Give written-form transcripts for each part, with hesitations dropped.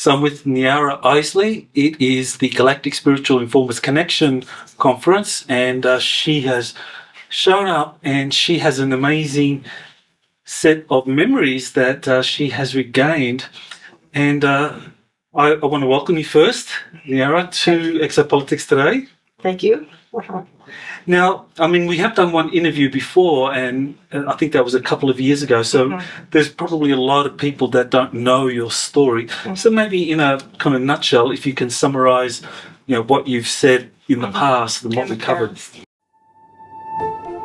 So I'm with Niara Isley. It is the Galactic Spiritual Informers Connection Conference, and she has shown up and she has an amazing set of memories that she has regained. And I want to welcome you first, Niara, to Exopolitics Today. Thank you. Now, I mean, we have done one interview before, and I think that was a couple of years ago. So there's probably a lot of people that don't know your story. So maybe in a kind of nutshell, if you can summarize, what you've said in the past and what we covered.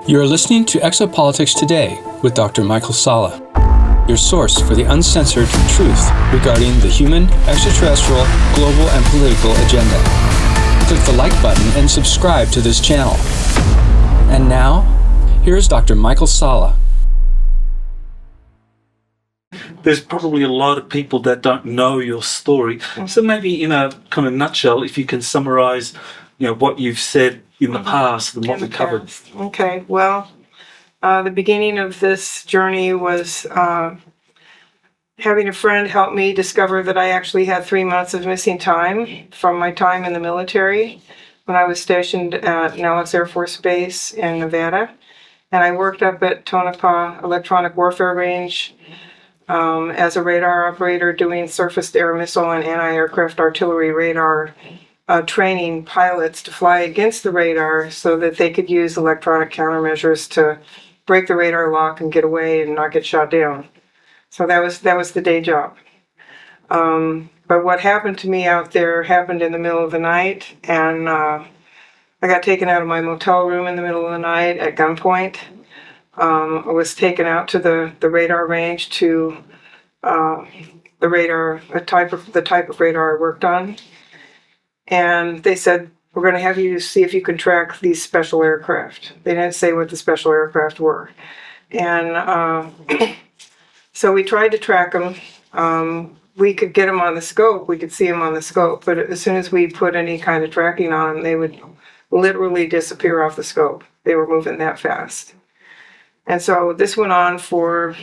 You're listening to Exopolitics Today with Dr. Michael Sala, your source for the uncensored truth regarding the human, extraterrestrial, global, and political agenda. Click the like button and subscribe to this channel. And now, here's Dr. Michael Sala. There's probably a lot of people that don't know your story. So maybe in a kind of nutshell, if you can summarize, what you've said in the past and what we covered. Okay, well, the beginning of this journey was having a friend help me discover that I actually had 3 months of missing time from my time in the military when I was stationed at Nellis Air Force Base in Nevada. And I worked up at Tonopah Electronic Warfare Range as a radar operator doing surface-to-air missile and anti-aircraft artillery radar, training pilots to fly against the radar so that they could use electronic countermeasures to break the radar lock and get away and not get shot down. So that was the day job. But what happened to me out there happened in the middle of the night, and I got taken out of my motel room in the middle of the night at gunpoint. I was taken out to the radar range to the radar, the type of radar I worked on, and they said, "We're going to have you see if you can track these special aircraft." They didn't say what the special aircraft were, and so we tried to track them. We could get them on the scope. We could see them on the scope. But as soon as we put any kind of tracking on them, they would literally disappear off the scope. They were moving that fast. And so this went on for,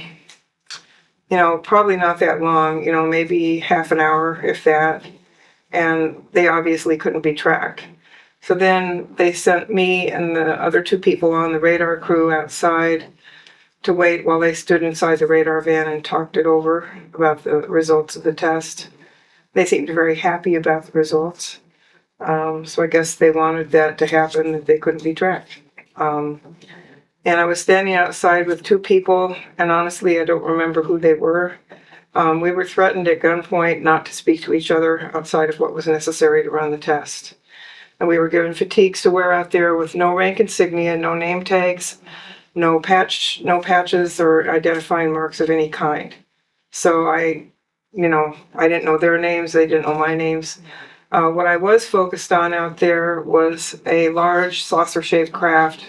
probably not that long, maybe half an hour, if that. And they obviously couldn't be tracked. So then they sent me and the other two people on the radar crew outside to wait while they stood inside the radar van and talked it over about the results of the test. They seemed very happy about the results. So I guess they wanted that to happen, that they couldn't be tracked. And I was standing outside with two people, and honestly, I don't remember who they were. We were threatened at gunpoint not to speak to each other outside of what was necessary to run the test. And we were given fatigues to wear out there with no rank insignia, no name tags, no patches or identifying marks of any kind. So I didn't know their names, they didn't know my names. What I was focused on out there was a large saucer-shaped craft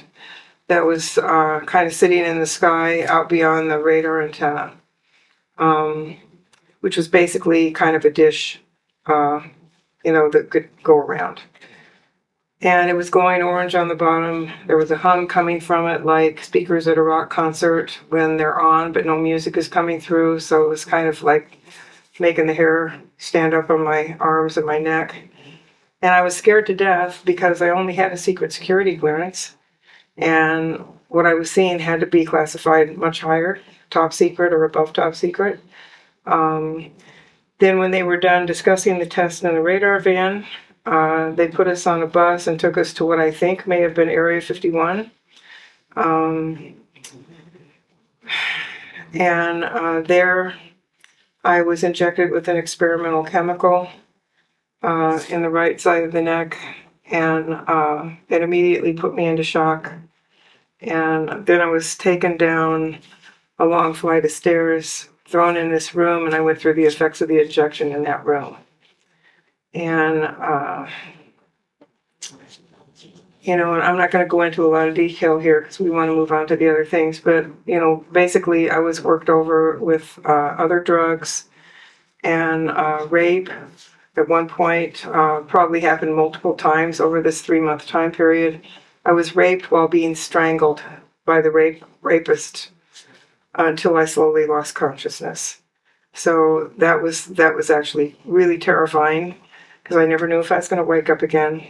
that was kind of sitting in the sky out beyond the radar antenna, which was basically kind of a dish, that could go around. And it was glowing orange on the bottom. There was a hum coming from it like speakers at a rock concert when they're on, but no music is coming through. So it was kind of like making the hair stand up on my arms and my neck. And I was scared to death because I only had a secret security clearance. And what I was seeing had to be classified much higher, top secret or above top secret. Then when they were done discussing the test in the radar van, they put us on a bus and took us to what I think may have been Area 51. There I was injected with an experimental chemical in the right side of the neck, and it immediately put me into shock. And then I was taken down a long flight of stairs, thrown in this room, and I went through the effects of the injection in that room. And, I'm not going to go into a lot of detail here because we want to move on to the other things. But, basically I was worked over with other drugs and rape. At one point, probably happened multiple times over this 3-month time period. I was raped while being strangled by the rapist until I slowly lost consciousness. So that was actually really terrifying because I never knew if I was going to wake up again.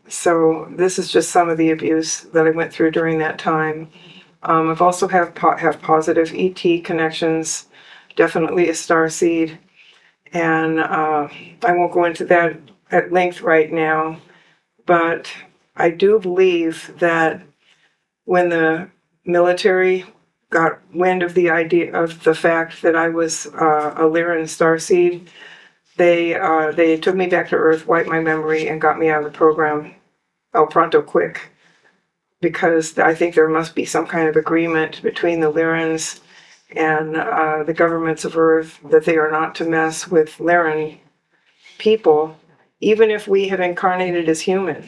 So this is just some of the abuse that I went through during that time. I've also have positive ET connections, definitely a starseed, and I won't go into that at length right now, but I do believe that when the military got wind of the idea of the fact that I was a Lyran starseed, they took me back to Earth, wiped my memory, and got me out of the program el pronto quick, because I think there must be some kind of agreement between the Lyrans and the governments of Earth that they are not to mess with Lyran people, even if we have incarnated as human.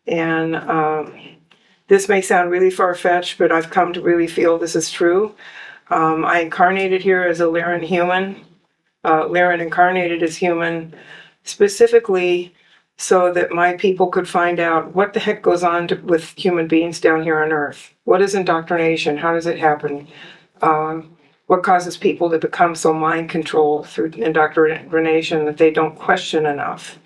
And this may sound really far-fetched, but I've come to really feel this is true. I incarnated here as a Lyran human, Lyran incarnated as human, specifically so that my people could find out what the heck goes on with human beings down here on Earth. What is indoctrination? How does it happen? What causes people to become so mind-controlled through indoctrination that they don't question enough?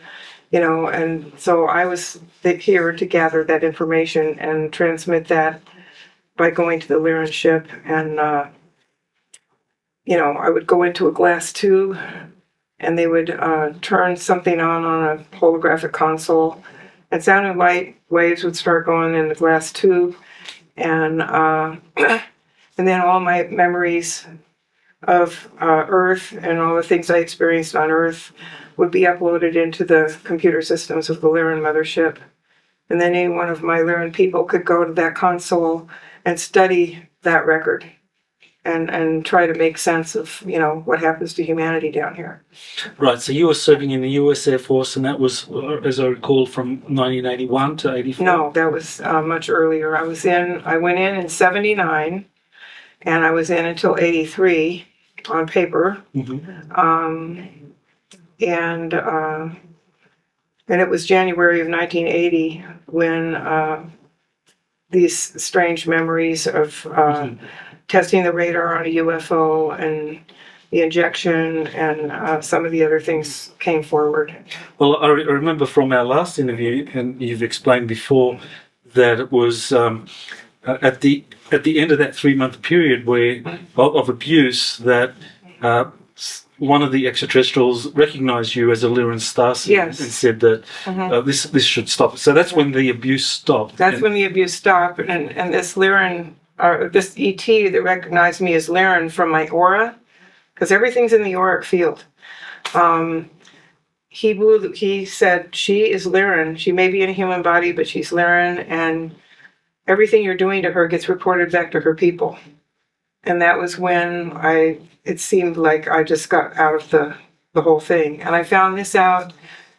And so I was here to gather that information and transmit that by going to the Lyran ship. And, I would go into a glass tube and they would turn something on a holographic console, and sound and light waves would start going in the glass tube. And then all my memories of Earth and all the things I experienced on Earth would be uploaded into the computer systems of the Lyran mothership. And then any one of my Lyran people could go to that console and study that record and try to make sense of, what happens to humanity down here. Right, so you were serving in the US Air Force, and that was, as I recall, from 1981 to 84? No, that was much earlier. I went in 79, and I was in until 83 on paper. Mm-hmm. And it was January of 1980 when these strange memories of testing the radar on a UFO and the injection and some of the other things came forward. Well, I remember from our last interview, and you've explained before, that it was at the end of that 3-month period of abuse that one of the extraterrestrials recognized you as a Lyran starseed. Yes. And said that this should stop. So that's when the abuse stopped. That's when the abuse stopped, and this Lyran, this ET that recognized me as Lyran from my aura, because everything's in the auric field. He said, she is Lyran. She may be in a human body, but she's Lyran, and everything you're doing to her gets reported back to her people. And that was when it seemed like I just got out of the whole thing. And I found this out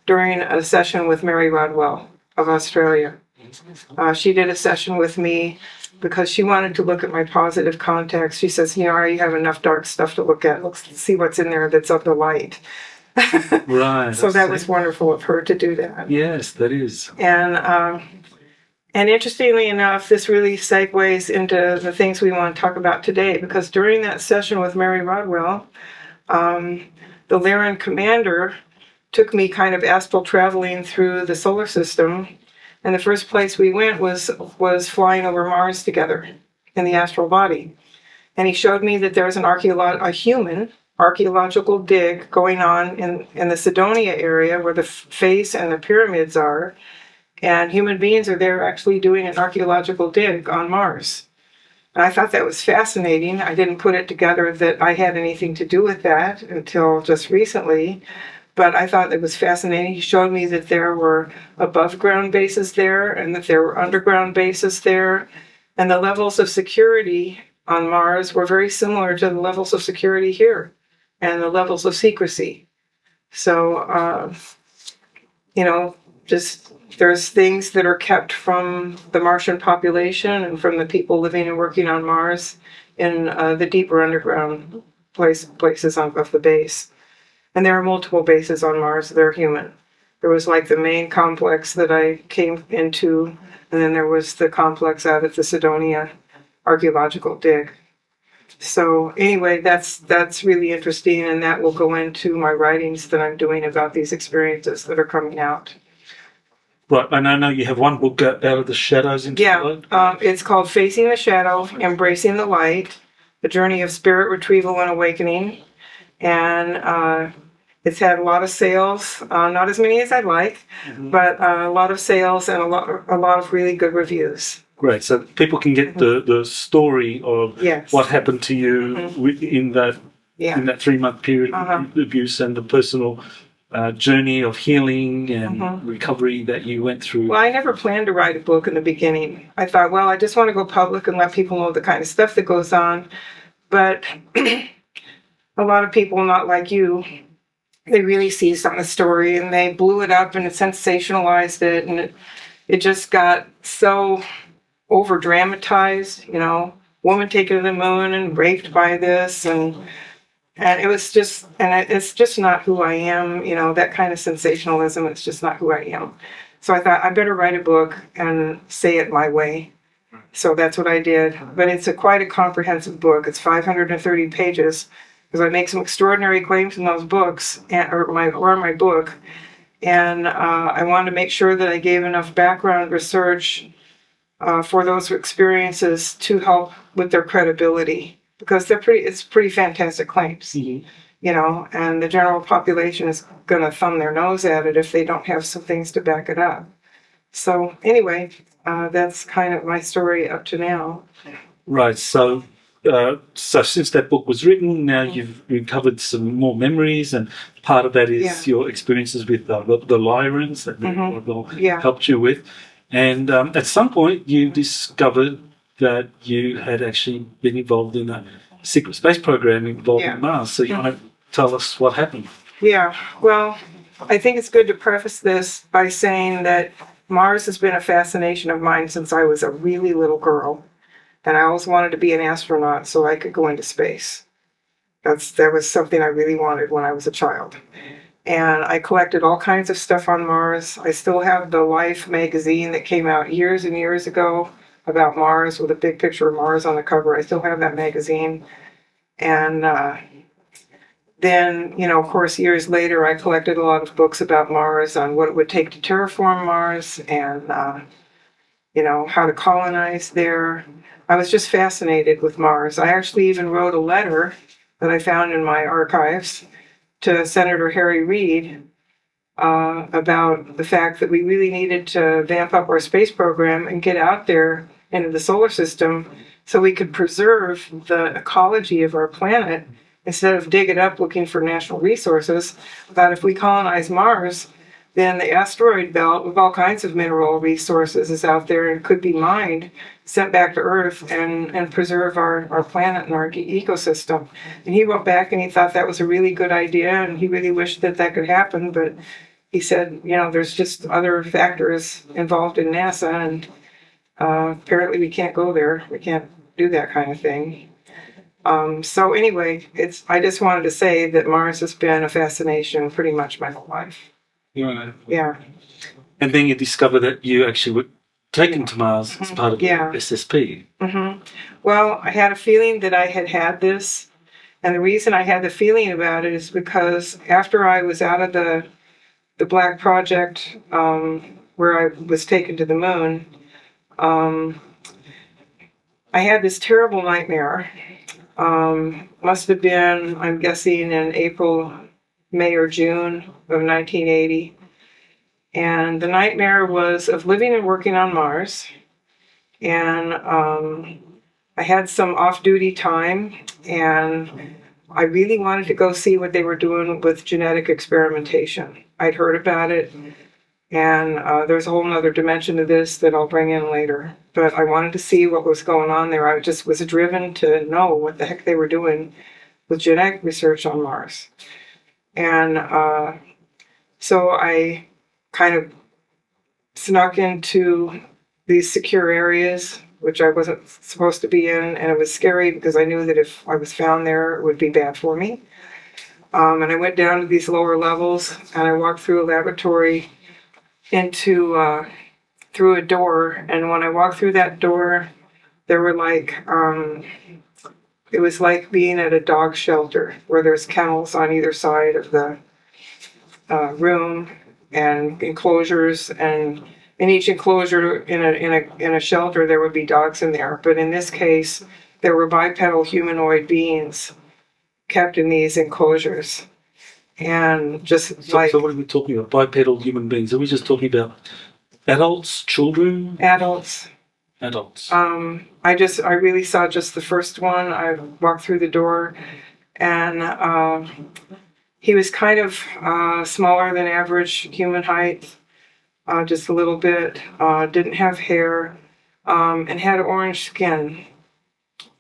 during a session with Mary Rodwell of Australia. She did a session with me because she wanted to look at my positive contacts. She says, Niara, you have enough dark stuff to look at. Let's see what's in there that's of the light. Right. So that was wonderful of her to do that. Yes, that is. And interestingly enough, this really segues into the things we want to talk about today, because during that session with Mary Rodwell, the Lyran commander took me kind of astral traveling through the solar system. And the first place we went was flying over Mars together in the astral body. And he showed me that there's a human archeological dig going on in the Cydonia area where the face and the pyramids are. And human beings are there actually doing an archeological dig on Mars. And I thought that was fascinating. I didn't put it together that I had anything to do with that until just recently. But I thought it was fascinating. He showed me that there were above-ground bases there and that there were underground bases there. And the levels of security on Mars were very similar to the levels of security here and the levels of secrecy. So, just there's things that are kept from the Martian population and from the people living and working on Mars in the deeper underground places of the base. And there are multiple bases on Mars that are human. There was like the main complex that I came into, and then there was the complex out at the Cydonia archaeological dig. So anyway, that's really interesting, and that will go into my writings that I'm doing about these experiences that are coming out. Right, and I know you have one book, Out of the Shadows into the Light. It's called Facing the Shadow, Embracing the Light, The Journey of Spirit Retrieval and Awakening. And it's had a lot of sales, not as many as I'd like, but a lot of sales and a lot of really good reviews. Great, so people can get the story of Yes. what happened to you in that Yeah. in that 3-month period of abuse, and the personal journey of healing and recovery that you went through. Well, I never planned to write a book in the beginning. I thought, well, I just want to go public and let people know the kind of stuff that goes on. But a lot of people, not like you, they really seized on the story and they blew it up and it sensationalized it, and it just got so over dramatized, woman taken to the moon and raped by this, and it was just, and it's just not who I am, that kind of sensationalism. It's just not who I am. So I thought I better write a book and say it my way. So that's what I did. But it's quite a comprehensive book. It's 530 pages, because I make some extraordinary claims in those books, or my book. And I wanted to make sure that I gave enough background research for those experiences to help with their credibility, because it's pretty fantastic claims, and the general population is going to thumb their nose at it if they don't have some things to back it up. So anyway, that's kind of my story up to now. Right. So since that book was written, now you've recovered some more memories, and part of that is your experiences with the Lyrans that helped you with. And at some point, you discovered that you had actually been involved in a secret space program involving Mars. So you want to tell us what happened? Yeah. Well, I think it's good to preface this by saying that Mars has been a fascination of mine since I was a really little girl. And I always wanted to be an astronaut so I could go into space. That was something I really wanted when I was a child. And I collected all kinds of stuff on Mars. I still have the Life magazine that came out years and years ago about Mars, with a big picture of Mars on the cover. I still have that magazine. And then, of course, years later, I collected a lot of books about Mars, on what it would take to terraform Mars, and, how to colonize there. I was just fascinated with Mars. I actually even wrote a letter that I found in my archives to Senator Harry Reid about the fact that we really needed to vamp up our space program and get out there into the solar system so we could preserve the ecology of our planet, instead of dig it up looking for natural resources. That if we colonize Mars, then the asteroid belt with all kinds of mineral resources is out there and could be mined, sent back to Earth, and preserve our planet and our ecosystem. And he wrote back and he thought that was a really good idea, and he really wished that could happen. But he said, there's just other factors involved in NASA, and apparently we can't go there. We can't do that kind of thing. So anyway, I just wanted to say that Mars has been a fascination pretty much my whole life. Yeah. And then you discovered that you actually were taken to Mars as part of the SSP. Well, I had a feeling that I had this. And the reason I had the feeling about it is because after I was out of the Black Project, where I was taken to the moon, I had this terrible nightmare. Must have been, I'm guessing, in April, May or June of 1980. And the nightmare was of living and working on Mars. And I had some off-duty time, and I really wanted to go see what they were doing with genetic experimentation. I'd heard about it, and there's a whole other dimension to this that I'll bring in later. But I wanted to see what was going on there. I just was driven to know what the heck they were doing with genetic research on Mars. And so I kind of snuck into these secure areas, which I wasn't supposed to be in, and it was scary because I knew that if I was found there, it would be bad for me. And I went down to these lower levels, and I walked through a laboratory into through a door. And when I walked through that door, there were like it was like being at a dog shelter where there's kennels on either side of the room and enclosures, and in each enclosure in a shelter there would be dogs in there. But in this case, there were bipedal humanoid beings kept in these enclosures. And just So, like so what are we talking about? Bipedal human beings? Are we just talking about adults, children? adults. Adults. I really saw just the first one. I walked through the door, and he was kind of smaller than average human height, just a little bit. Didn't have hair, and had orange skin.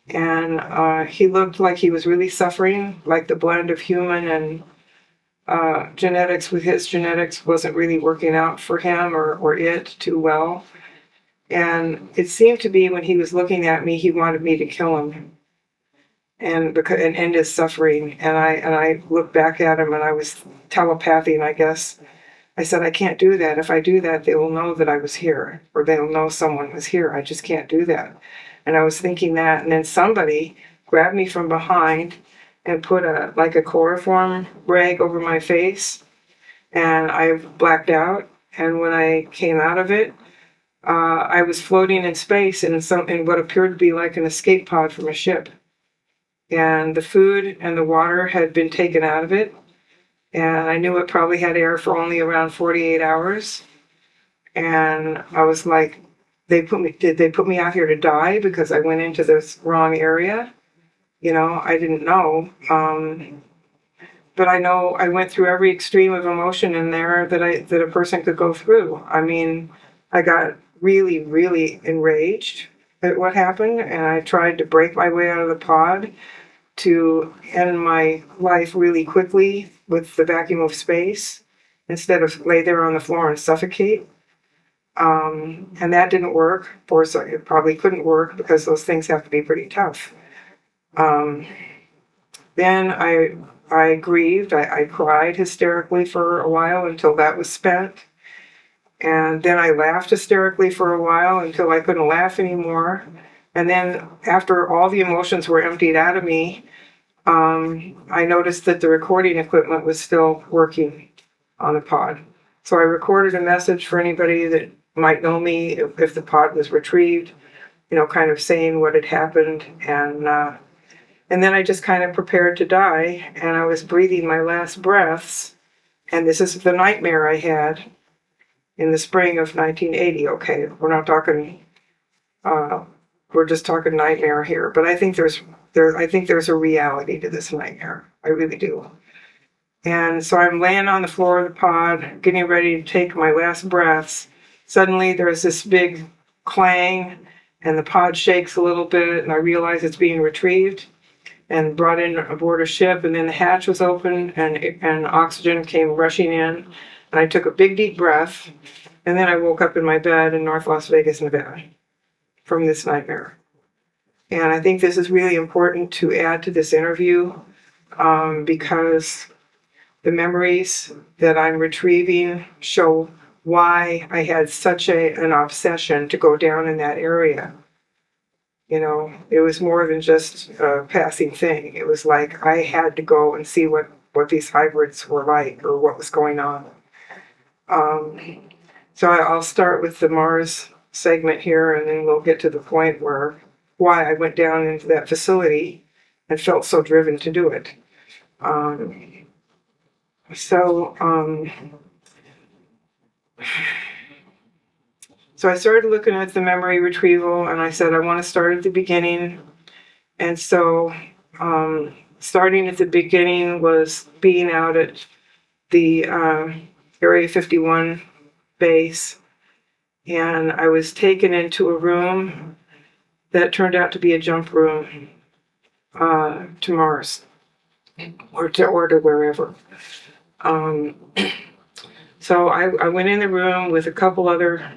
And he looked like he was really suffering, like the blend of human and genetics with his genetics wasn't really working out for him or it too well. And it seemed to be when he was looking at me, he wanted me to kill him and end his suffering. And I looked back at him, and I was telepathing, I guess. I said, I can't do that. If I do that, they will know that I was here, or they'll know someone was here. I just can't do that. And I was thinking that, and then somebody grabbed me from behind and put a chloroform rag over my face, and I blacked out. And when I came out of it, I was floating in space in what appeared to be like an escape pod from a ship. And the food and the water had been taken out of it, and I knew it probably had air for only around 48 hours. And I was like, did they put me out here to die because I went into this wrong area? I didn't know. But I know I went through every extreme of emotion in there that a person could go through. I mean, I got really, really enraged at what happened, and I tried to break my way out of the pod to end my life really quickly with the vacuum of space instead of lay there on the floor and suffocate. And that didn't work. Of course, it probably couldn't work because those things have to be pretty tough. Then I grieved. I cried hysterically for a while until that was spent. And then I laughed hysterically for a while until I couldn't laugh anymore. And then after all the emotions were emptied out of me, I noticed that the recording equipment was still working on the pod. So I recorded a message for anybody that might know me if the pod was retrieved, kind of saying what had happened. And then I just kind of prepared to die, and I was breathing my last breaths. And this is the nightmare I had in the spring of 1980. Okay, we're not talking, we're just talking nightmare here. But I think there's a reality to this nightmare. I really do. And so I'm laying on the floor of the pod, getting ready to take my last breaths. Suddenly there's this big clang, and the pod shakes a little bit, and I realize it's being retrieved and brought in aboard a ship. And then the hatch was open, and oxygen came rushing in. And I took a big, deep breath, and then I woke up in my bed in North Las Vegas, Nevada, from this nightmare. And I think this is really important to add to this interview because the memories that I'm retrieving show why I had such an obsession to go down in that area. It was more than just a passing thing. It was like I had to go and see what these hybrids were like or what was going on. So I'll start with the Mars segment here, and then we'll get to the point why I went down into that facility and felt so driven to do it. So I started looking at the memory retrieval, and I said, I want to start at the beginning. And so starting at the beginning was being out at the Area 51 base. And I was taken into a room that turned out to be a jump room to Mars or to wherever. So I went in the room with a couple other,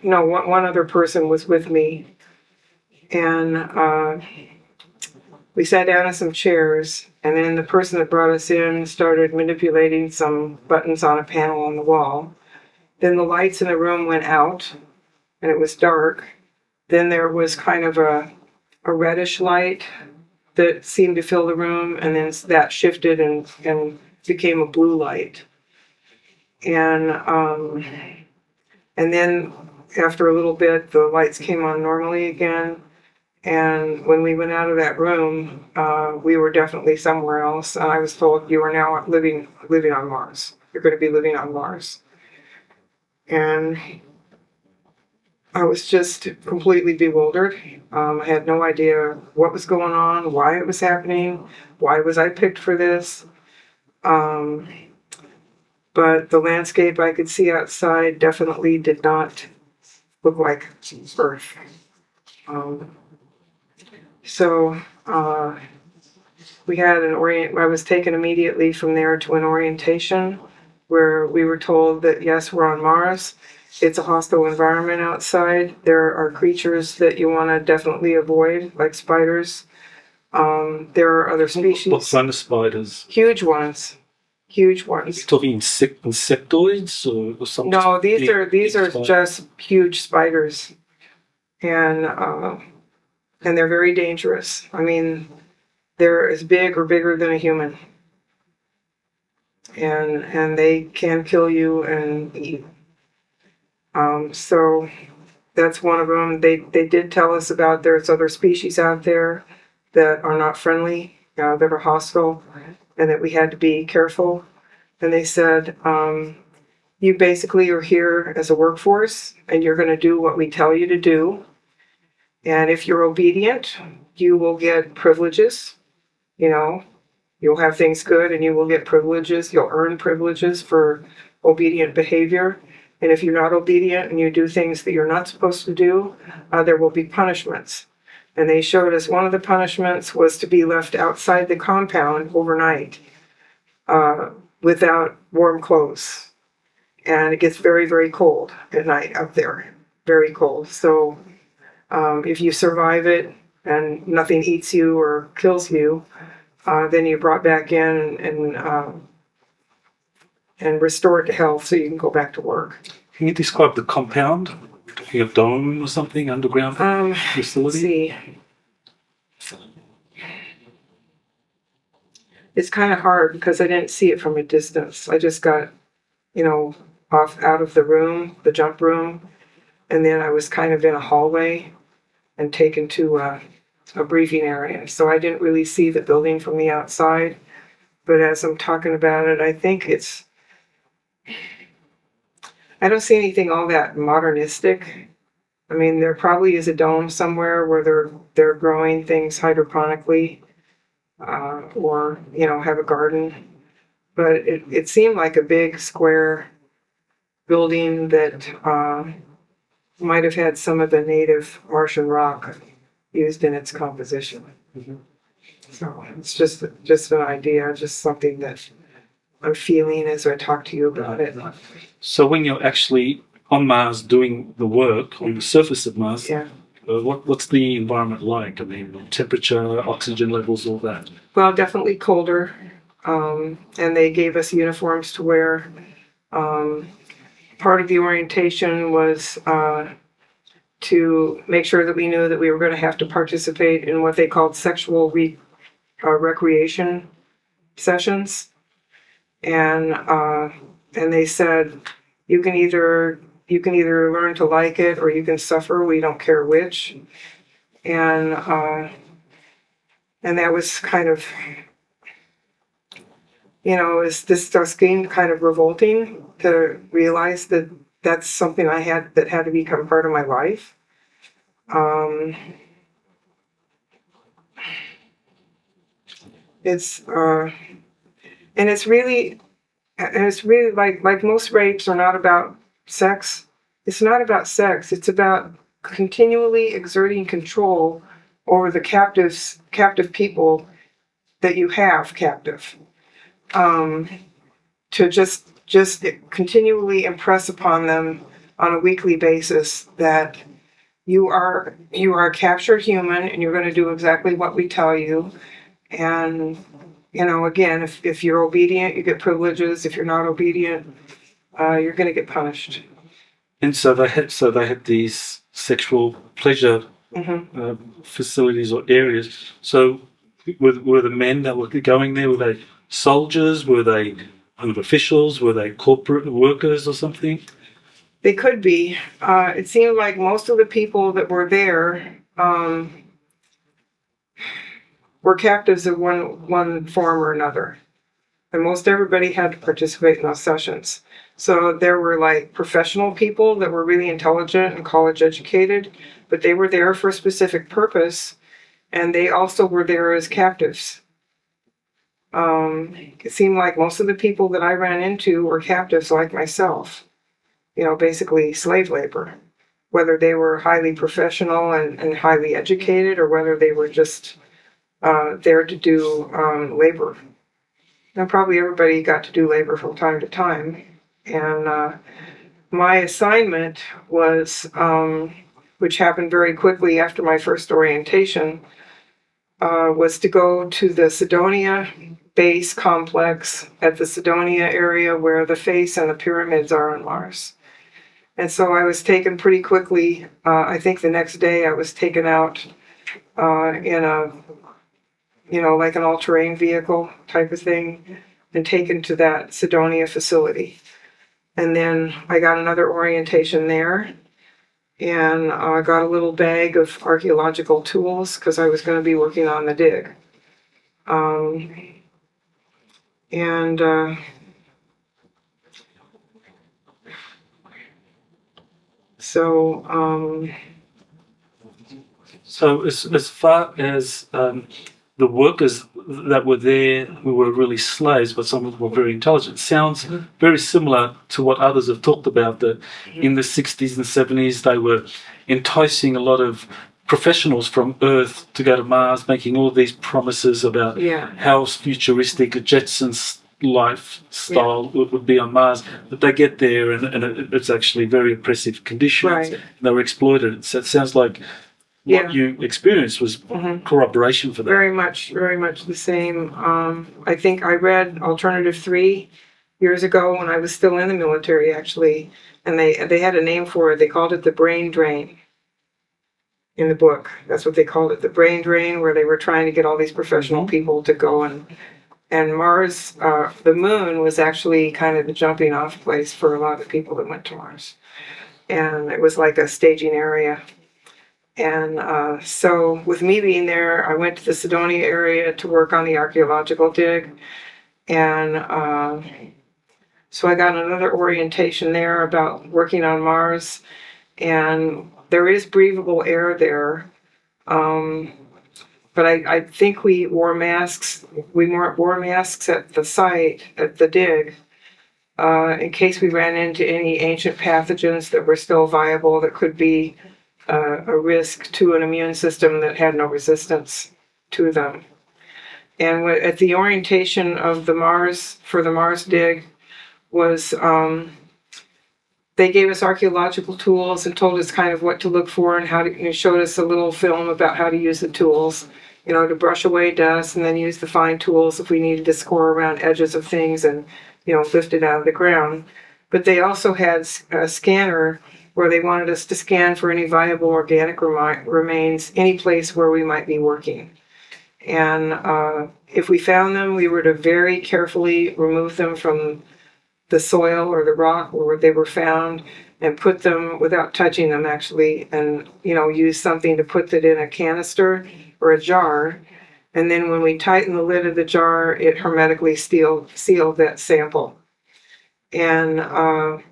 one other person was with me. And we sat down in some chairs, and then the person that brought us in started manipulating some buttons on a panel on the wall. Then the lights in the room went out, and it was dark. Then there was kind of a reddish light that seemed to fill the room, and then that shifted and became a blue light. And then after a little bit, the lights came on normally again. And when we went out of that room, we were definitely somewhere else. And I was told, you are now living on Mars. You're going to be living on Mars. And I was just completely bewildered. I had no idea what was going on, why it was happening, why was I picked for this. But the landscape I could see outside definitely did not look like Earth. So we had I was taken immediately from there to an orientation where we were told that yes, we're on Mars. It's a hostile environment outside. There are creatures that you want to definitely avoid, like spiders. There are other species. What kind of spiders? Huge ones. Huge Are you ones. talking insectoids or something? No, these are just huge spiders. And they're very dangerous. I mean, they're as big or bigger than a human. And they can kill you and eat. So that's one of them. They did tell us about there's other species out there that are not friendly, that are hostile, and that we had to be careful. And they said, you basically are here as a workforce, and you're going to do what we tell you to do. And if you're obedient, you will get privileges. You'll have things good, and you will get privileges. You'll earn privileges for obedient behavior. And if you're not obedient and you do things that you're not supposed to do, there will be punishments. And they showed us one of the punishments was to be left outside the compound overnight without warm clothes. And it gets very, very cold at night up there. Very cold. So if you survive it and nothing eats you or kills you, then you're brought back in and restored to health so you can go back to work. Can you describe the compound? We're talking a dome or something, underground facility? Let's see. It's kind of hard because I didn't see it from a distance. I just got, out of the room, the jump room, and then I was kind of in a hallway and taken to a briefing area. So I didn't really see the building from the outside. But as I'm talking about it, I think I don't see anything all that modernistic. I mean, there probably is a dome somewhere where they're growing things hydroponically, or have a garden. But it seemed like a big square building that might have had some of the native Martian rock used in its composition. Mm-hmm. So it's just an idea, just something that I'm feeling as I talk to you about it. So when you're actually on Mars doing the work on the surface of Mars, Yeah. What's the environment like? I mean, temperature, oxygen levels, all that. Well, definitely colder. And they gave us uniforms to wear. Part of the orientation was to make sure that we knew that we were going to have to participate in what they called sexual recreation sessions. And they said, you can either learn to like it or you can suffer. We don't care which. And that was kind of, this just seemed kind of revolting to realize that that's something that had to become part of my life. It's really like most rapes are not about sex. It's not about sex. It's about continually exerting control over the captive people that you have captive. To just continually impress upon them on a weekly basis that you are a captured human and you're going to do exactly what we tell you. And again, if you're obedient, you get privileges. If you're not obedient, you're going to get punished. And so they had these sexual pleasure Mm-hmm. facilities or areas. So Were the men that were going there, were they soldiers? Were they officials? Were they corporate workers or something? They could be. It seemed like most of the people that were there were captives of one form or another. And most everybody had to participate in those sessions. So there were like professional people that were really intelligent and college educated, but they were there for a specific purpose, and they also were there as captives. It seemed like most of the people that I ran into were captives like myself. Basically slave labor, whether they were highly professional and highly educated, or whether they were just there to do labor. And probably everybody got to do labor from time to time. And my assignment was, which happened very quickly after my first orientation, was to go to the Cydonia base complex at the Cydonia area where the face and the pyramids are on Mars. And so I was taken pretty quickly. I think the next day I was taken out in a, like an all-terrain vehicle type of thing, and taken to that Cydonia facility. And then I got another orientation there, and I got a little bag of archeological tools because I was going to be working on the dig. So as far as the workers that were there who were really slaves, but some of them were very intelligent, sounds very similar to what others have talked about, that in the 60s and 70s they were enticing a lot of professionals from Earth to go to Mars, making all these promises about how futuristic a Jetsons lifestyle would be on Mars, but they get there and it's actually very oppressive conditions. Right. And they were exploited. So it sounds like what you experienced was corroboration for that. Very much the same. I think I read Alternative 3 years ago when I was still in the military, actually, and they had a name for it. They called it the brain drain in the book. That's what they called it, the brain drain, where they were trying to get all these professional people to go and Mars, the moon was actually kind of the jumping off place for a lot of the people that went to Mars. And it was like a staging area. And so with me being there, I went to the Cydonia area to work on the archeological dig. And so I got another orientation there about working on Mars. And there is breathable air there. But I think we wore masks. We wore masks at the site, at the dig, in case we ran into any ancient pathogens that were still viable that could be a risk to an immune system that had no resistance to them. And at the orientation of the Mars, for the Mars dig, was they gave us archaeological tools and told us kind of what to look for and how to, showed us a little film about how to use the tools, to brush away dust and then use the fine tools if we needed to score around edges of things and, lift it out of the ground. But they also had a scanner where they wanted us to scan for any viable organic remains, any place where we might be working. And if we found them, we were to very carefully remove them from the soil or the rock where they were found and put them, without touching them actually, and use something to put that in a canister or a jar. And then when we tighten the lid of the jar, it hermetically sealed that sample. And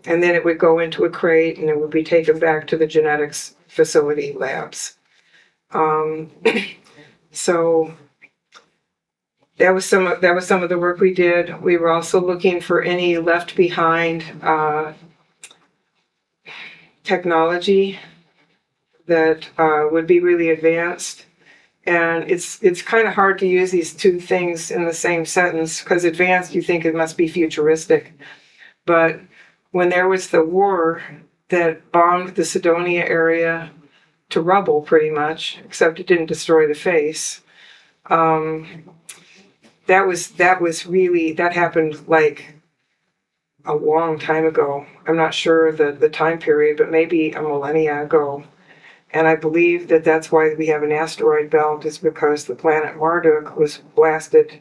then it would go into a crate and it would be taken back to the genetics facility labs. So that was some of the work we did. We were also looking for any left behind technology that would be really advanced. And it's kind of hard to use these two things in the same sentence, because advanced, you think it must be futuristic. But when there was the war that bombed the Cydonia area to rubble pretty much, except it didn't destroy the face, that happened like a long time ago. I'm not sure the time period, but maybe a millennia ago. And I believe that that's why we have an asteroid belt, is because the planet Marduk was blasted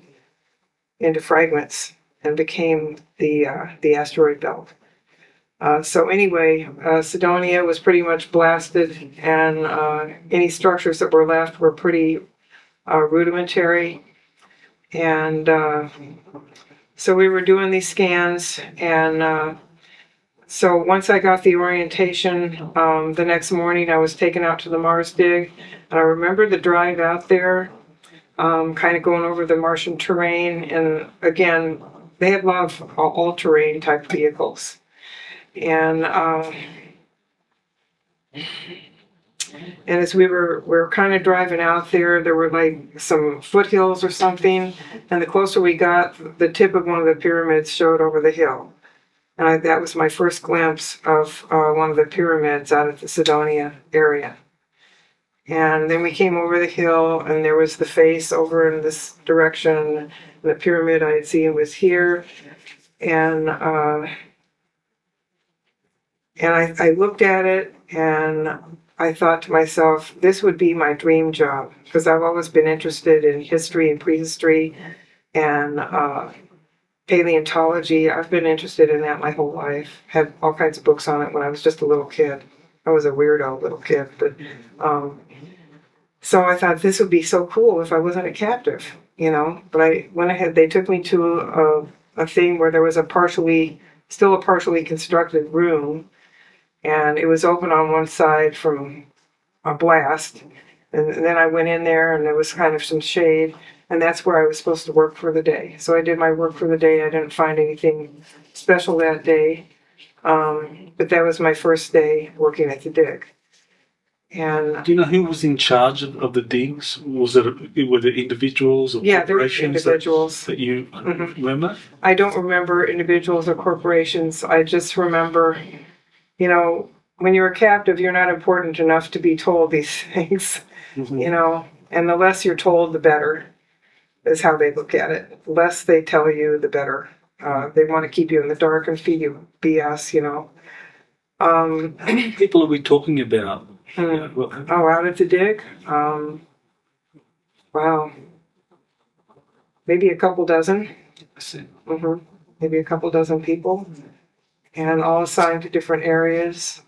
into fragments and became the asteroid belt. So anyway, Cydonia was pretty much blasted, and any structures that were left were pretty rudimentary. And so we were doing these scans, and so once I got the orientation, the next morning I was taken out to the Mars dig, and I remember the drive out there, kind of going over the Martian terrain, and again, they had a lot of all-terrain type vehicles. And as we were kind of driving out there were like some foothills or something, and the closer we got, the tip of one of the pyramids showed over the hill. And that was my first glimpse of one of the pyramids out of the Cydonia area. And then we came over the hill, and there was the face over in this direction, and the pyramid I had seen was here. And I looked at it, and I thought to myself, this would be my dream job, because I've always been interested in history and prehistory and paleontology. I've been interested in that my whole life. Had all kinds of books on it when I was just a little kid. I was a weirdo little kid, but so I thought this would be so cool if I wasn't a captive, But I went ahead. They took me to a thing where there was still a partially constructed room, and it was open on one side from a blast. And then I went in there, and there was kind of some shade, and that's where I was supposed to work for the day. So I did my work for the day. I didn't find anything special that day, but that was my first day working at the dig. And do you know who was in charge of the digs? Were the individuals or yeah, there were corporations individuals that you remember? I don't remember individuals or corporations. I just remember, when you're a captive, you're not important enough to be told these things, and the less you're told, the better, is how they look at it. The less they tell you, the better. They want to keep you in the dark and feed you BS, How many people are we talking about? Out at the dig? Wow. Maybe a couple dozen. I see. Maybe a couple dozen people. And all assigned to different areas.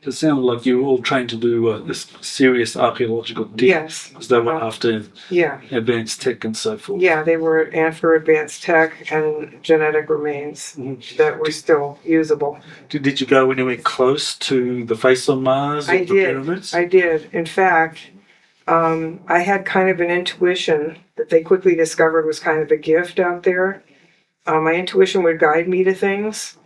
It sounded like you were all trained to do this serious archaeological dig. Yes. Because they were after Yeah. advanced tech and so forth. Yeah, they were after advanced tech and genetic remains that were still usable. Did you go anywhere close to the face on Mars or the pyramids? I did. In fact, I had kind of an intuition that they quickly discovered was kind of a gift out there. My intuition would guide me to things.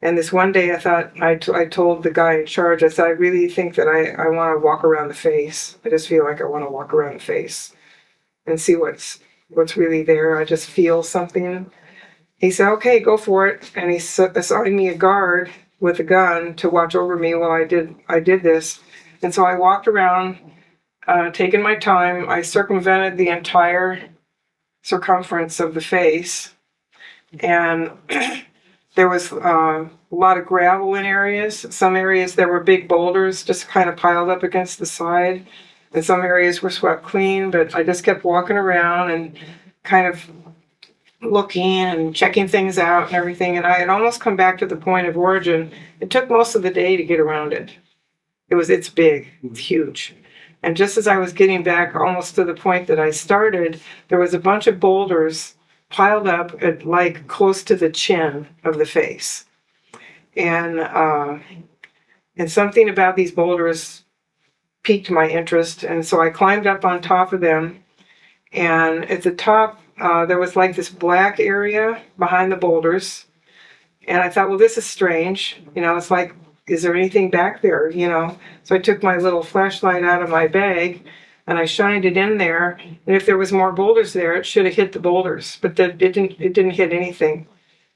And this one day I thought, I told the guy in charge, I said, I really think that I want to walk around the face. I just feel like I want to walk around the face and see what's really there. I just feel something. He said, okay, go for it. And he assigned me a guard with a gun to watch over me while I did this. And so I walked around, taking my time. I circumvented the entire circumference of the face. And there was a lot of gravel in areas. Some areas there were big boulders just kind of piled up against the side. And some areas were swept clean, but I just kept walking around and kind of looking and checking things out and everything. And I had almost come back to the point of origin. It took most of the day to get around it. It's big, it's huge. And just as I was getting back almost to the point that I started, there was a bunch of boulders piled up at like close to the chin of the face. And something about these boulders piqued my interest. And so I climbed up on top of them. And at the top, there was like this black area behind the boulders. And I thought, well, this is strange. It's like, is there anything back there? So I took my little flashlight out of my bag and I shined it in there. And if there was more boulders there, it should have hit the boulders, but it didn't hit anything.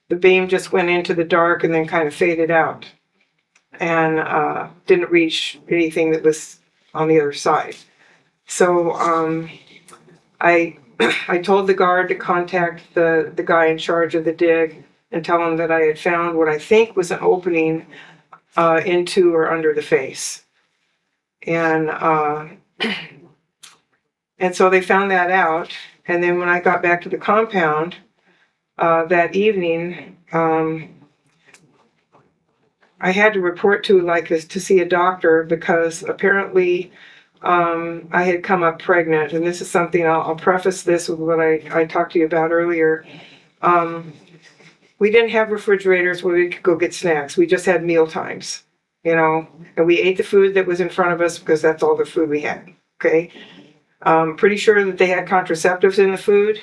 The beam just went into the dark and then kind of faded out and didn't reach anything that was on the other side. So I told the guard to contact the guy in charge of the dig and tell them that I had found what I think was an opening into or under the face. And and so they found that out. And then when I got back to the compound that evening, I had to report to see a doctor because apparently I had come up pregnant. And this is something I'll preface this with what I talked to you about earlier. We didn't have refrigerators where we could go get snacks. We just had meal times, and we ate the food that was in front of us because that's all the food we had. Okay. Pretty sure that they had contraceptives in the food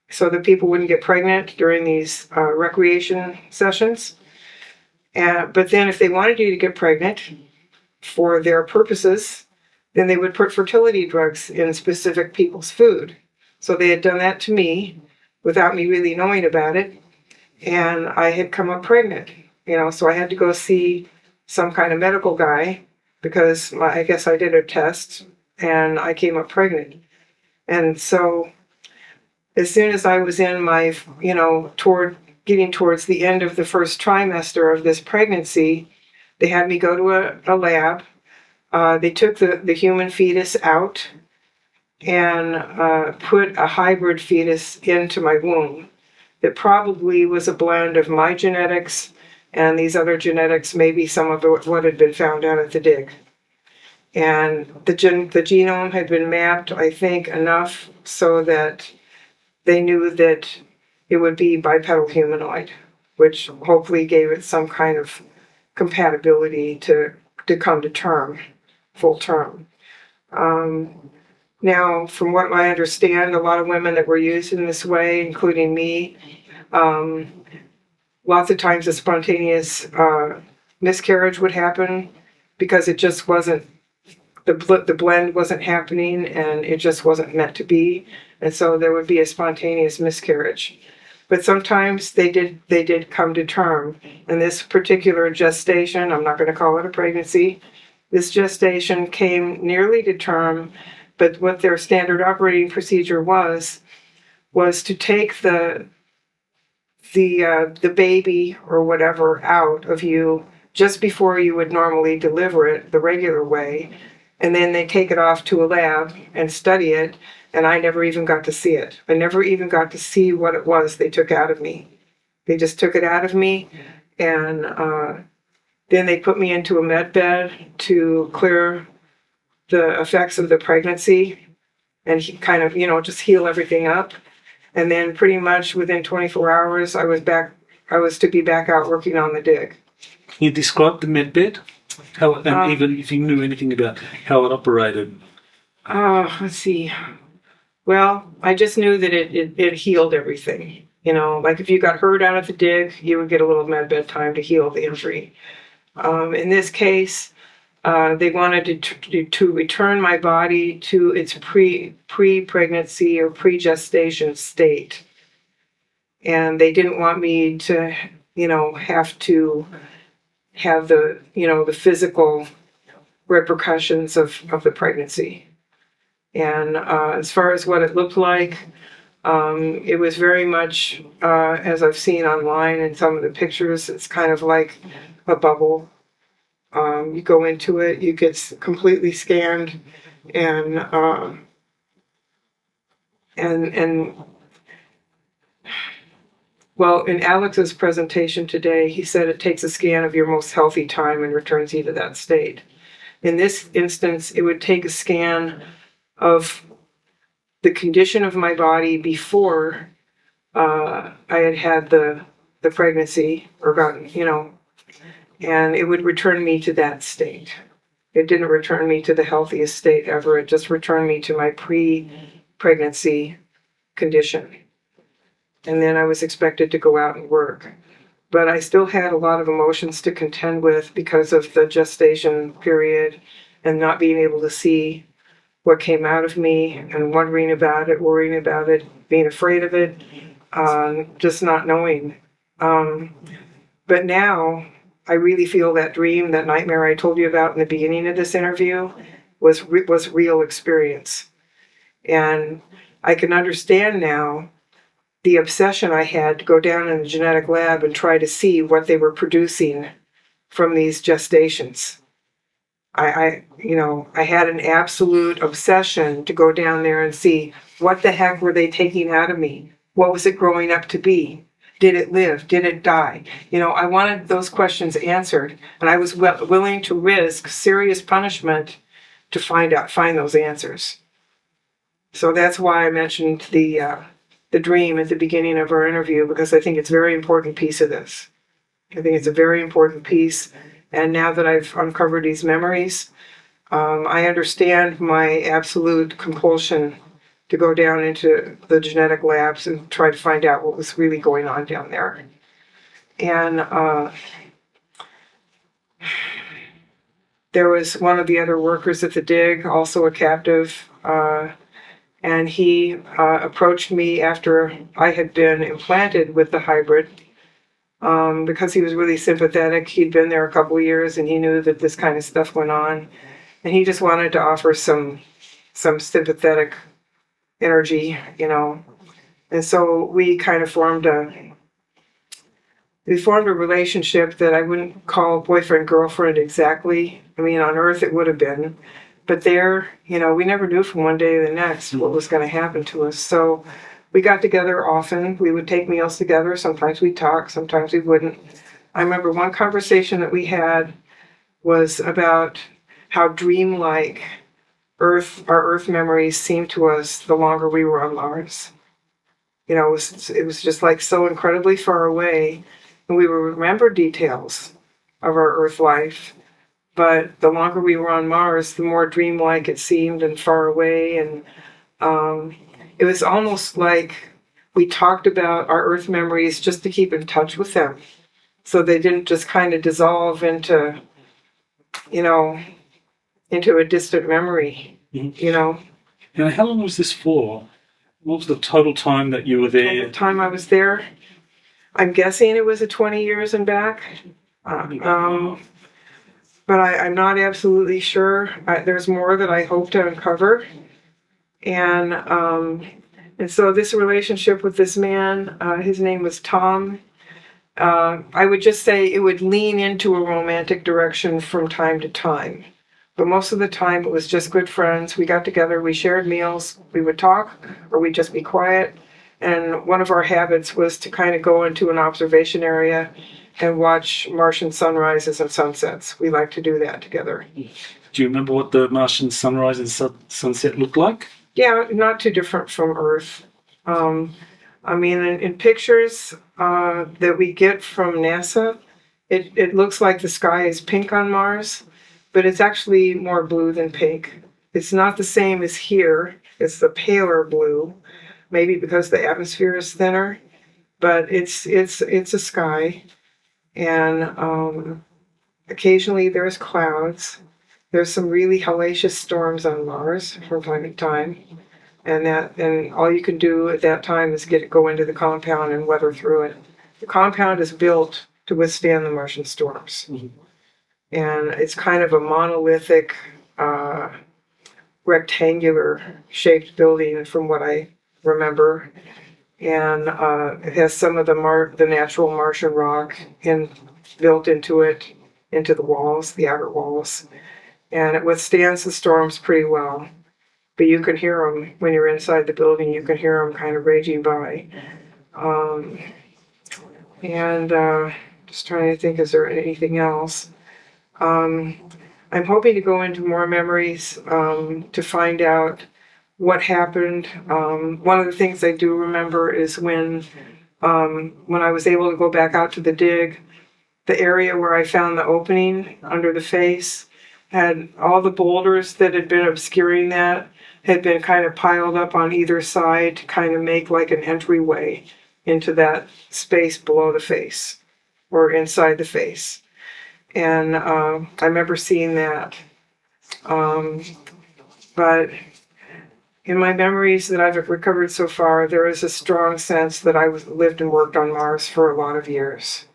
so that people wouldn't get pregnant during these recreation sessions. But then if they wanted you to get pregnant for their purposes, then they would put fertility drugs in specific people's food. So they had done that to me without me really knowing about it. And I had come up pregnant, so I had to go see some kind of medical guy because I guess I did a test and I came up pregnant. And so as soon as I was in my, getting towards the end of the first trimester of this pregnancy, they had me go to a lab. They took the human fetus out and put a hybrid fetus into my womb. It probably was a blend of my genetics and these other genetics, maybe some of what had been found out at the dig. And the genome had been mapped, I think, enough so that they knew that it would be bipedal humanoid, which hopefully gave it some kind of compatibility to come to term, full term. Now, from what I understand, a lot of women that were used in this way, including me, lots of times a spontaneous miscarriage would happen because it just wasn't, the blend wasn't happening and it just wasn't meant to be. And so there would be a spontaneous miscarriage. But sometimes they did come to term. And this particular gestation, I'm not going to call it a pregnancy, this gestation came nearly to term, but what their standard operating procedure was to take the baby or whatever out of you just before you would normally deliver it the regular way, and then they take it off to a lab and study it, and I never even got to see it. I never even got to see what it was they took out of me. They just took it out of me, and then they put me into a med bed to clear the effects of the pregnancy and kind of, just heal everything up. And then pretty much within 24 hours, I was to be back out working on the dig. Can you describe the medbed? And even if you knew anything about how it operated? Let's see. Well, I just knew that it healed everything. Like if you got hurt out at the dig, you would get a little medbed time to heal the injury. In this case, they wanted to return my body to its pre-pregnancy or pre-gestation state. And they didn't want me to, have to have the physical repercussions of the pregnancy. And as far as what it looked like, it was very much, as I've seen online in some of the pictures, it's kind of like a bubble. You go into it, you get completely scanned, and well, in Alex's presentation today, he said it takes a scan of your most healthy time and returns you to that state. In this instance, it would take a scan of the condition of my body before I had the pregnancy or gotten, and it would return me to that state. It didn't return me to the healthiest state ever. It just returned me to my pre-pregnancy condition. And then I was expected to go out and work. But I still had a lot of emotions to contend with because of the gestation period and not being able to see what came out of me and wondering about it, worrying about it, being afraid of it, just not knowing. But now I really feel that dream, that nightmare I told you about in the beginning of this interview was real experience. And I can understand now the obsession I had to go down in the genetic lab and try to see what they were producing from these gestations. I had an absolute obsession to go down there and see what the heck were they taking out of me? What was it growing up to be? Did it live? Did it die? I wanted those questions answered, and I was willing to risk serious punishment to find those answers. So that's why I mentioned the dream at the beginning of our interview, because I think it's a very important piece of this. I think it's a very important piece. And now that I've uncovered these memories, I understand my absolute compulsion to go down into the genetic labs and try to find out what was really going on down there. And there was one of the other workers at the dig, also a captive, and he approached me after I had been implanted with the hybrid, because he was really sympathetic. He'd been there a couple of years and he knew that this kind of stuff went on. And he just wanted to offer some sympathetic energy, And so we kind of formed a relationship that I wouldn't call boyfriend-girlfriend exactly. I mean, on Earth it would have been. But there, we never knew from one day to the next what was going to happen to us. So we got together often. We would take meals together. Sometimes we'd talk, sometimes we wouldn't. I remember one conversation that we had was about how dreamlike our Earth memories seemed to us the longer we were on Mars. It was just like so incredibly far away, and we would remember details of our Earth life. But the longer we were on Mars, the more dreamlike it seemed and far away. And it was almost like we talked about our Earth memories just to keep in touch with them. So they didn't just kind of dissolve into a distant memory, And how long was this for? What was the total time that you were there? The time I was there, I'm guessing it was 20 years and back. But I'm not absolutely sure. There's more that I hope to uncover. And so this relationship with this man, his name was Tom, I would just say it would lean into a romantic direction from time to time. But most of the time it was just good friends. We got together, we shared meals, we would talk, or we'd just be quiet. And one of our habits was to kind of go into an observation area and watch Martian sunrises and sunsets. We like to do that together. Do you remember what the Martian sunrise and sunset looked like? Yeah, not too different from Earth. In pictures that we get from NASA, it looks like the sky is pink on Mars, but it's actually more blue than pink. It's not the same as here. It's the paler blue, maybe because the atmosphere is thinner, but it's a sky. And occasionally there's clouds. There's some really hellacious storms on Mars from time to time. And all you can do at that time is go into the compound and weather through it. The compound is built to withstand the Martian storms. Mm-hmm. And it's kind of a monolithic, rectangular shaped building from what I remember. And it has some of the natural Martian rock built into it, into the walls, the outer walls. And it withstands the storms pretty well. But you can hear them when you're inside the building. You can hear them kind of raging by. Just trying to think, is there anything else? I'm hoping to go into more memories to find out what happened. One of the things I do remember is when I was able to go back out to the dig, the area where I found the opening under the face had all the boulders that had been obscuring that had been kind of piled up on either side to kind of make like an entryway into that space below the face or inside the face. And I remember seeing that. But in my memories that I've recovered so far, there is a strong sense that I lived and worked on Mars for a lot of years.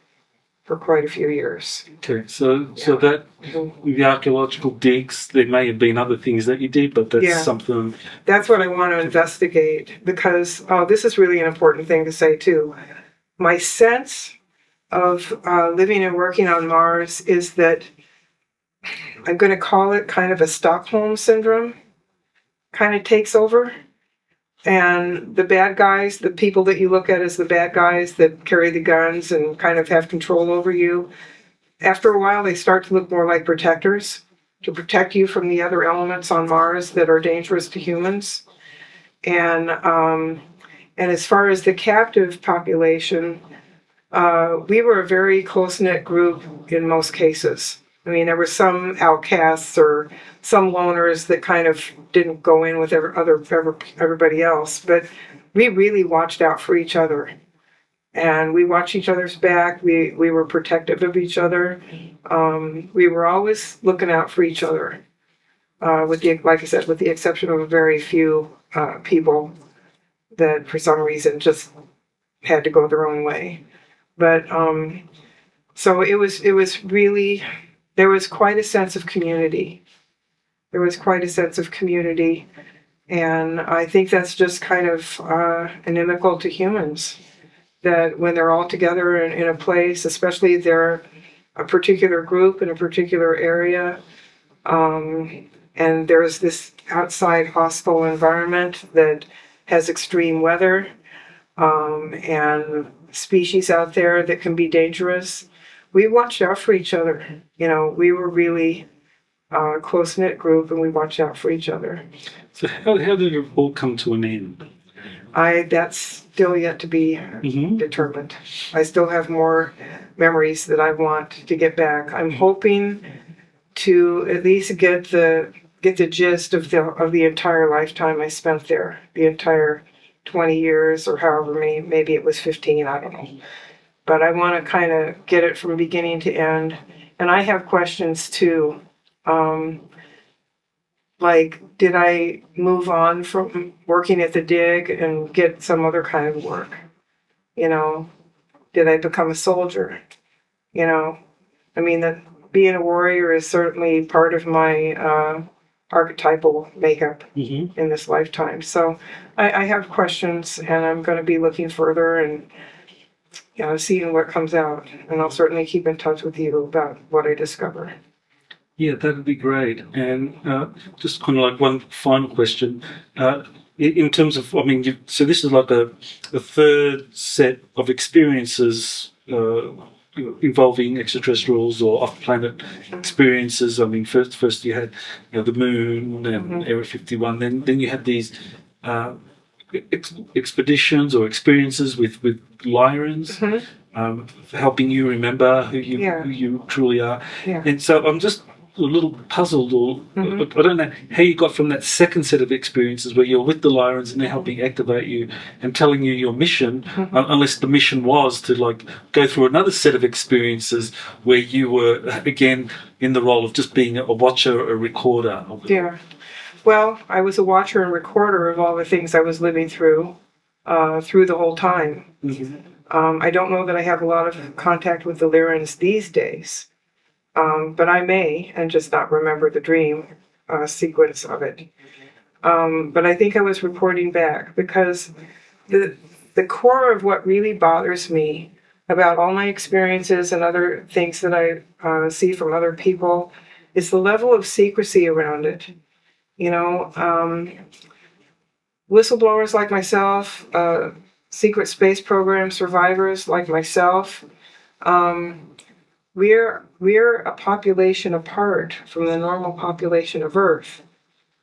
for quite a few years. Okay, so that the archaeological digs, there may have been other things that you did, but that's something. That's what I want to investigate, because this is really an important thing to say too. My sense of living and working on Mars is that I'm going to call it kind of a Stockholm Syndrome kind of takes over. And the bad guys, the people that you look at as the bad guys that carry the guns and kind of have control over you, after a while they start to look more like protectors to protect you from the other elements on Mars that are dangerous to humans. And as far as the captive population, we were a very close-knit group in most cases. I mean, there were some outcasts or some loners that kind of didn't go in with everybody else, but we really watched out for each other. And we watched each other's back. We were protective of each other. We were always looking out for each other, like I said, with the exception of a very few people that for some reason just had to go their own way. But so it was really, there was quite a sense of community. And I think that's just kind of inimical to humans, that when they're all together in a place, especially if they're a particular group in a particular area, and there's this outside hostile environment that has extreme weather, and species out there that can be dangerous, we watched out for each other. You know, we were really a close-knit group, and we watched out for each other. So how did it all come to an end? That's still yet to be determined. I still have more memories that I want to get back. I'm hoping to at least get the gist of the entire lifetime I spent there, the entire 20 years or however many, maybe it was 15, I don't know. But I want to kind of get it from beginning to end. And I have questions too. Like, did I move on from working at the dig and get some other kind of work? You know, did I become a soldier? You know, I mean, that being a warrior is certainly part of my archetypal makeup in this lifetime. So I have questions, and I'm going to be looking further and seeing what comes out. And I'll certainly keep in touch with you about what I discover. Yeah, that would be great. And just kind of like one final question. In terms of, I mean, so this is like a third set of experiences involving extraterrestrials or off-planet experiences. I mean, first you had the moon and Area 51. Then you had these expeditions or experiences with Lyrans, helping you remember who you truly are. Yeah. And so I'm just a little puzzled, or I don't know how you got from that second set of experiences where you're with the Lyrans and they're helping activate you and telling you your mission, unless the mission was to like go through another set of experiences where you were again in the role of just being a watcher, a recorder. Yeah. Well, I was a watcher and recorder of all the things I was living through the whole time. I don't know that I have a lot of contact with the Lyrans these days. But I may, and just not remember the dream sequence of it. But I think I was reporting back, because the core of what really bothers me about all my experiences and other things that I see from other people is the level of secrecy around it. You know, whistleblowers like myself, secret space program survivors like myself, We're a population apart from the normal population of Earth.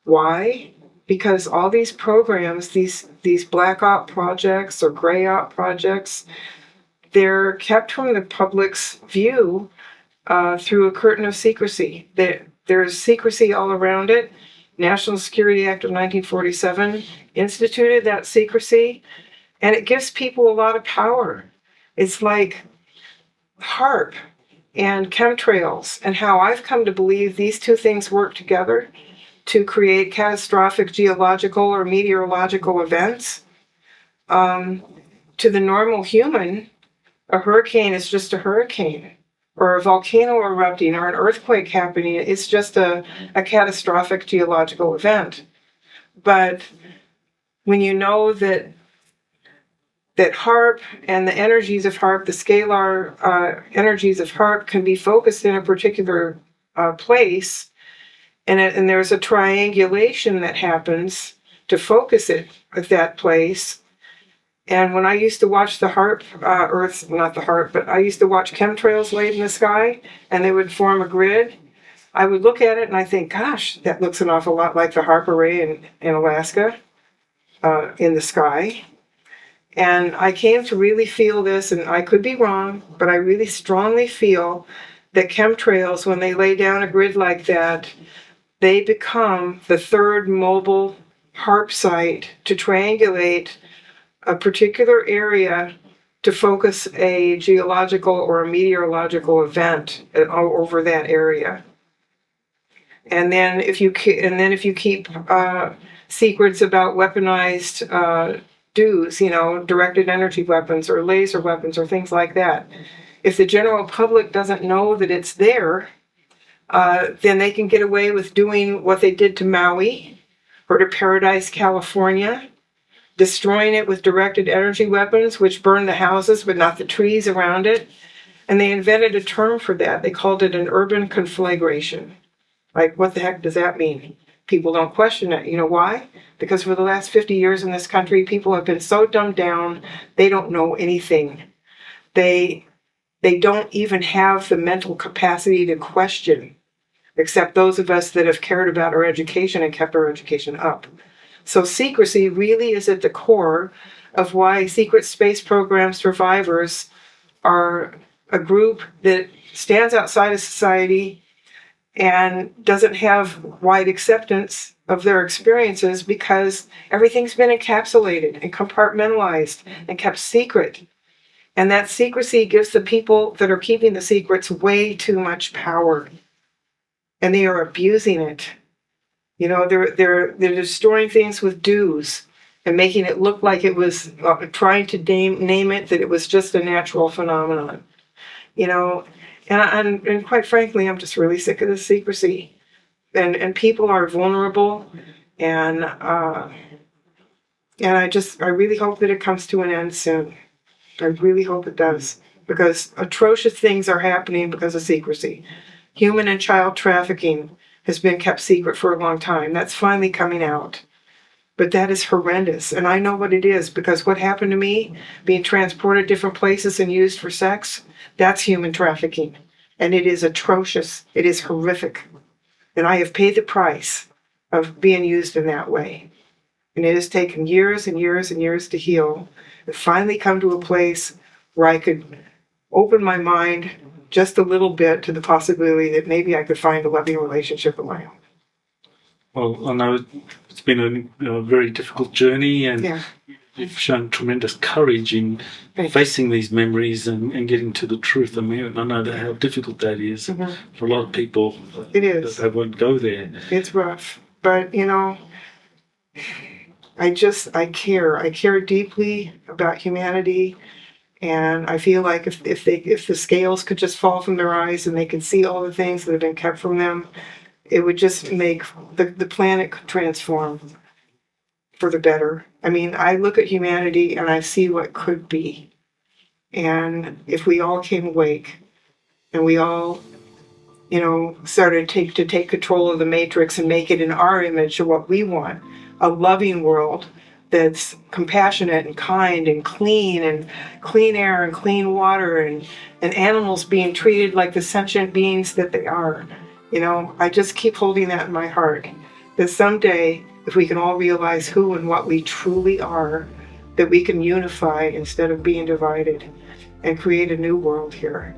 Why? Because all these programs, these black op projects or gray op projects, they're kept from the public's view through a curtain of secrecy. There's secrecy all around it. National Security Act of 1947 instituted that secrecy, and it gives people a lot of power. It's like HARP and chemtrails, and how I've come to believe these two things work together to create catastrophic geological or meteorological events. To the normal human, a hurricane is just a hurricane. or a volcano erupting or an earthquake happening. It's just a catastrophic geological event. But when you know that HARP and the energies of HARP, the scalar energies of HARP, can be focused in a particular place, and there's a triangulation that happens to focus it at that place. And when I used to watch the HARP, not the HARP, but I used to watch chemtrails laid in the sky, and they would form a grid, I would look at it and I think, gosh, that looks an awful lot like the HARP array in Alaska in the sky. And I came to really feel this, and I could be wrong, but I really strongly feel that chemtrails, when they lay down a grid like that, they become the third mobile HARP site to triangulate a particular area to focus a geological or a meteorological event over that area. And then if you keep secrets about weaponized DEWs, directed energy weapons or laser weapons or things like that, if the general public doesn't know that it's there, then they can get away with doing what they did to Maui or to Paradise, California, destroying it with directed energy weapons, which burn the houses but not the trees around it. And they invented a term for that. They called it an urban conflagration. Like, what the heck does that mean? People don't question it. You know why? Because for the last 50 years in this country, people have been so dumbed down, they don't know anything. They don't even have the mental capacity to question, except those of us that have cared about our education and kept our education up. So secrecy really is at the core of why secret space program survivors are a group that stands outside of society and doesn't have wide acceptance of their experiences, because everything's been encapsulated and compartmentalized and kept secret. And that secrecy gives the people that are keeping the secrets way too much power. And they are abusing it. They're destroying things with DEWs and making it look like it was trying to name it that it was just a natural phenomenon. And quite frankly, I'm just really sick of the secrecy. And people are vulnerable, and I really hope that it comes to an end soon. I really hope it does, because atrocious things are happening because of secrecy. Human and child trafficking has been kept secret for a long time. That's finally coming out. But that is horrendous. And I know what it is, because what happened to me, being transported different places and used for sex, that's human trafficking. And it is atrocious. It is horrific. And I have paid the price of being used in that way. And it has taken years and years and years to heal, and finally come to a place where I could open my mind just a little bit to the possibility that maybe I could find a loving relationship of my own. Well, I know it's been a very difficult journey, and you've shown tremendous courage in facing these memories and getting to the truth. I mean, I know how difficult that is for a lot of people. It is. They won't go there. It's rough. But, I care. I care deeply about humanity. And I feel like if the scales could just fall from their eyes and they could see all the things that have been kept from them, it would just make the planet transform for the better. I mean, I look at humanity and I see what could be. And if we all came awake and we all, started to take control of the matrix and make it in our image of what we want, a loving world that's compassionate and kind and clean air and clean water and animals being treated like the sentient beings that they are. I just keep holding that in my heart, that someday, if we can all realize who and what we truly are, that we can unify instead of being divided and create a new world here.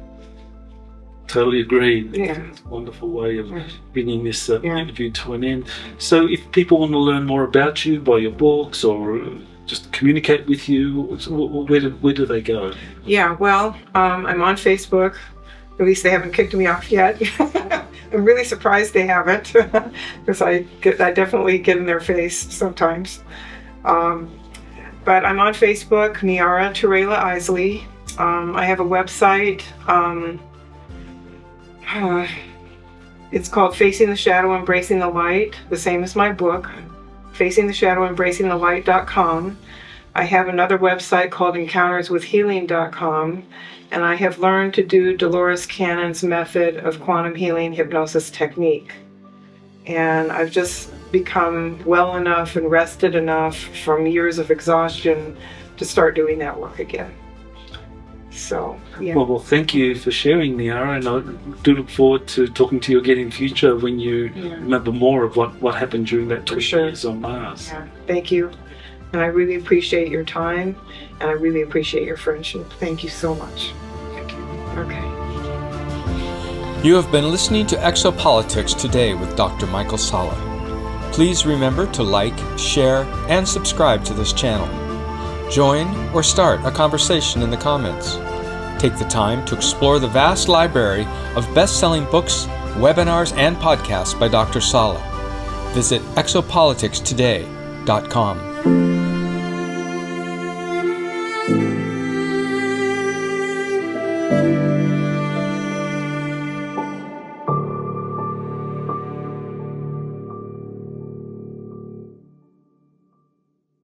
Totally agree. Yeah. It's a wonderful way of bringing this interview to an end. So if people want to learn more about you, buy your books, or just communicate with you, where do they go? Yeah, well, I'm on Facebook. At least they haven't kicked me off yet. I'm really surprised they haven't, because I definitely get in their face sometimes. But I'm on Facebook, Niara Isley. I have a website, It's called Facing the Shadow, Embracing the Light, the same as my book, facingtheshadow.embracingthelight.com. I have another website called encounterswithhealing.com, and I have learned to do Dolores Cannon's method of quantum healing hypnosis technique. And I've just become well enough and rested enough from years of exhaustion to start doing that work again. So, yeah. Well, thank you for sharing, Niara, and I do look forward to talking to you again in future when you remember more of what happened during that 20 years on Mars. Yeah. Thank you. And I really appreciate your time, and I really appreciate your friendship. Thank you so much. Thank you. Okay. You have been listening to Exopolitics Today with Dr. Michael Salla. Please remember to like, share, and subscribe to this channel. Join or start a conversation in the comments. Take the time to explore the vast library of best-selling books, webinars, and podcasts by Dr. Salla. Visit exopoliticstoday.com.